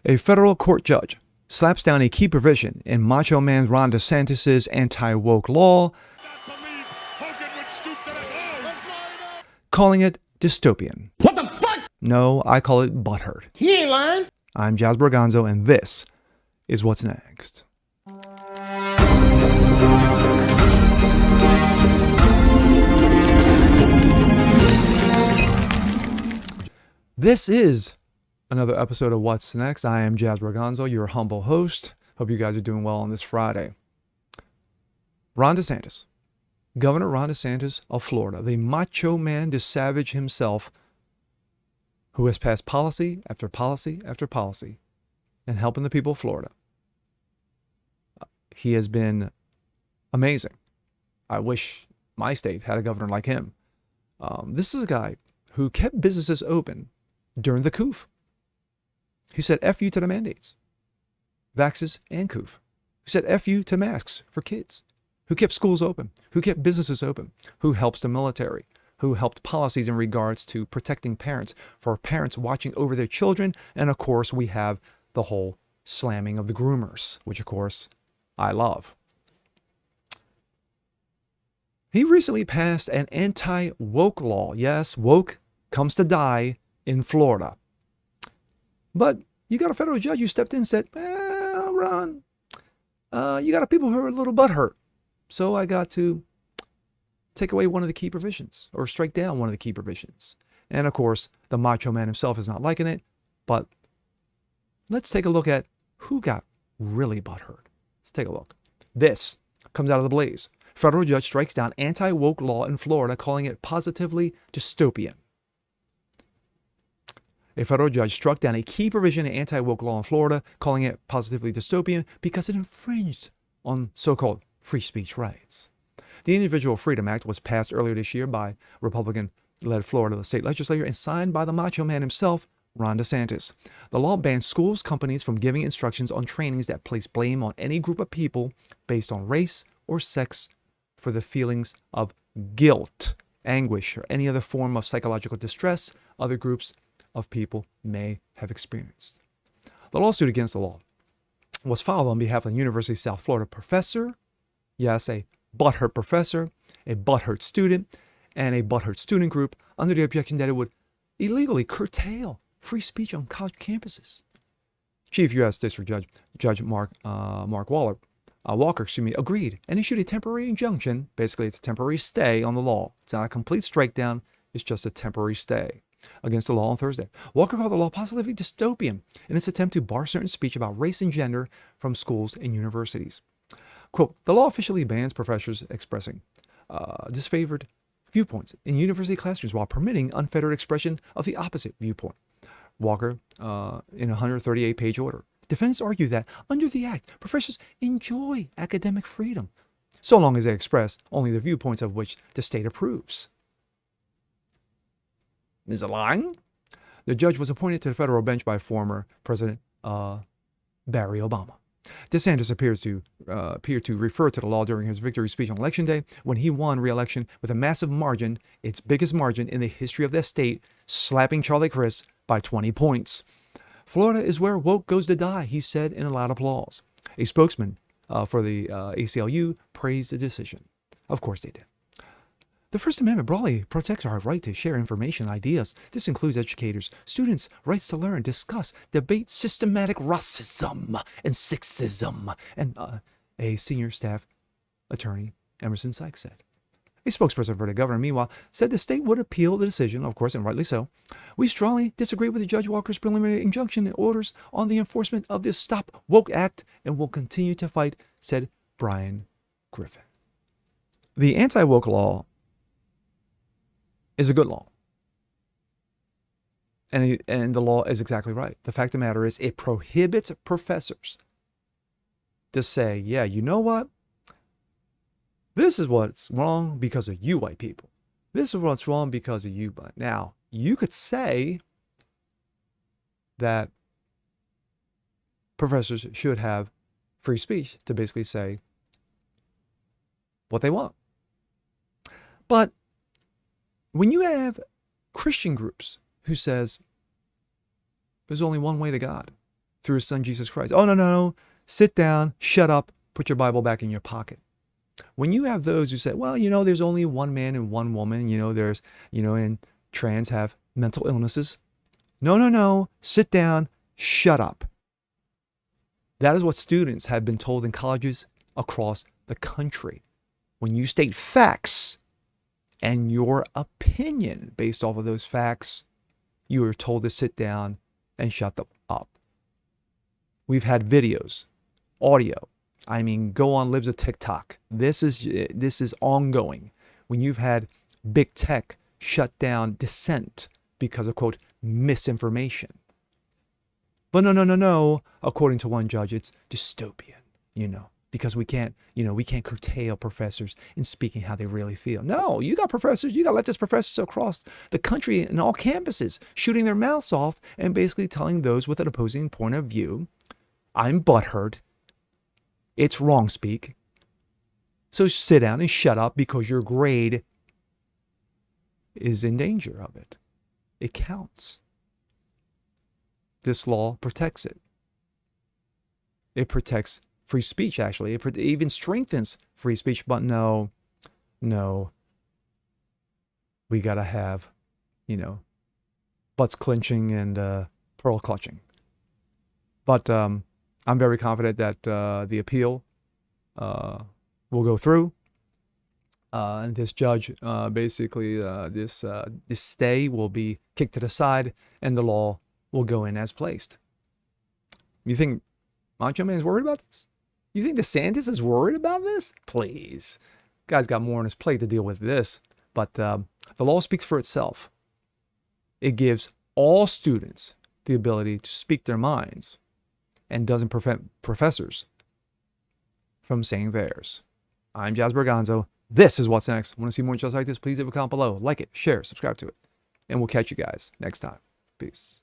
A federal court judge slaps down a key provision in Macho Man Ron DeSantis' anti-woke law, calling it dystopian. What the fuck? No, I call it butthurt. He ain't lying. I'm Jazz Borgonzo, and this is what's next. This is another episode of What's Next. I am Jazz Borgonzo, your humble host. Hope you guys are doing well on this Friday. Ron DeSantis, Governor Ron DeSantis of Florida, the macho man, the savage himself, who has passed policy after policy after policy in helping the people of Florida. He has been amazing. I wish my state had a governor like him. This is a guy who kept businesses open during the coup. He said F you to the mandates, vaxes and coup. He said F you to masks for kids, who kept schools open, who kept businesses open, who helps the military, who helped policies in regards to protecting parents, for parents watching over their children. And of course, we have the whole slamming of the groomers, which of course I love. He recently passed an anti-woke law. Yes, woke comes to die in Florida. But you got a federal judge who stepped in and said, well, Ron, you got people who are a little butthurt. So I got to take away one of the key provisions, or strike down one of the key provisions. And of course, the macho man himself is not liking it. But let's take a look at who got really butthurt. Let's take a look. This comes out of the blaze. Federal judge strikes down anti-woke law in Florida, calling it positively dystopian. A federal judge struck down a key provision in anti-woke law in Florida, calling it positively dystopian because it infringed on so-called free speech rights. The Individual Freedom Act was passed earlier this year by Republican-led Florida state legislature and signed by the macho man himself, Ron DeSantis. The law bans schools, companies from giving instructions on trainings that place blame on any group of people based on race or sex for the feelings of guilt, anguish, or any other form of psychological distress other groups of people may have experienced. The lawsuit against the law was filed on behalf of the University of South Florida professor, yes, a butthurt professor, a butthurt student, and a butthurt student group, under the objection that it would illegally curtail free speech on college campuses. Chief U.S. District Judge Mark Walker, agreed and issued a temporary injunction. Basically, it's a temporary stay on the law. It's not a complete strike down. It's just a temporary stay against the law on Thursday. Walker called the law positively dystopian in its attempt to bar certain speech about race and gender from schools and universities. Quote, the law officially bans professors expressing disfavored viewpoints in university classrooms while permitting unfettered expression of the opposite viewpoint. Walker, in a 138-page order. Defendants argue that under the act, professors enjoy academic freedom, so long as they express only the viewpoints of which the state approves. Is it lying? The judge was appointed to the federal bench by former President Barry Obama. DeSantis appeared to refer to the law during his victory speech on Election Day, when he won re-election with a massive margin, its biggest margin in the history of that state, slapping Charlie Crist by 20 points. Florida is where woke goes to die, he said in a loud applause. A spokesman for the ACLU praised the decision. Of course they did. The First Amendment broadly protects our right to share information and ideas. This includes educators, students' rights to learn, discuss, debate systematic racism and sexism, and a senior staff attorney, Emerson Sykes, said. A spokesperson for the governor, meanwhile, said the state would appeal the decision, of course, and rightly so. We strongly disagree with Judge Walker's preliminary injunction and orders on the enforcement of this Stop Woke Act and will continue to fight, said Brian Griffin. The anti-woke law is a good law. And the law is exactly right. The fact of the matter is it prohibits professors to say, yeah, you know what? This is what's wrong because of you white people. This is what's wrong because of you. But now, you could say that professors should have free speech to basically say what they want. But when you have Christian groups who says there's only one way to God, through his son Jesus Christ. Oh, no, no, no. Sit down, shut up, put your Bible back in your pocket. When you have those who say, well, there's only one man and one woman, and trans have mental illnesses. No, no, no. Sit down, shut up. That is what students have been told in colleges across the country. When you state facts and your opinion based off of those facts, you are told to sit down and shut up. We've had videos, audio. I mean, go on libs of TikTok. This is ongoing. When you've had big tech shut down dissent because of, quote, misinformation. But no. According to one judge, it's dystopian, because we can't curtail professors in speaking how they really feel. No, you got leftist professors across the country and all campuses shooting their mouths off and basically telling those with an opposing point of view, I'm butthurt. It's wrong speak. So sit down and shut up because your grade is in danger of it. It counts. This law protects it. It protects free speech, actually. It even strengthens free speech. But no. We got to have, butts clenching and pearl clutching. But I'm very confident that the appeal will go through. And this judge, this stay will be kicked to the side and the law will go in as placed. You think Macho Man is worried about this? You think Desantis is worried about this? Please. Guy's got more on his plate to deal with this. But the law speaks for itself. It gives all students the ability to speak their minds and doesn't prevent professors from saying theirs. I'm Jazz Berganzo. This is What's Next. Want to see more just like this? Please leave a comment below. Like it, share, subscribe to it. And we'll catch you guys next time. Peace.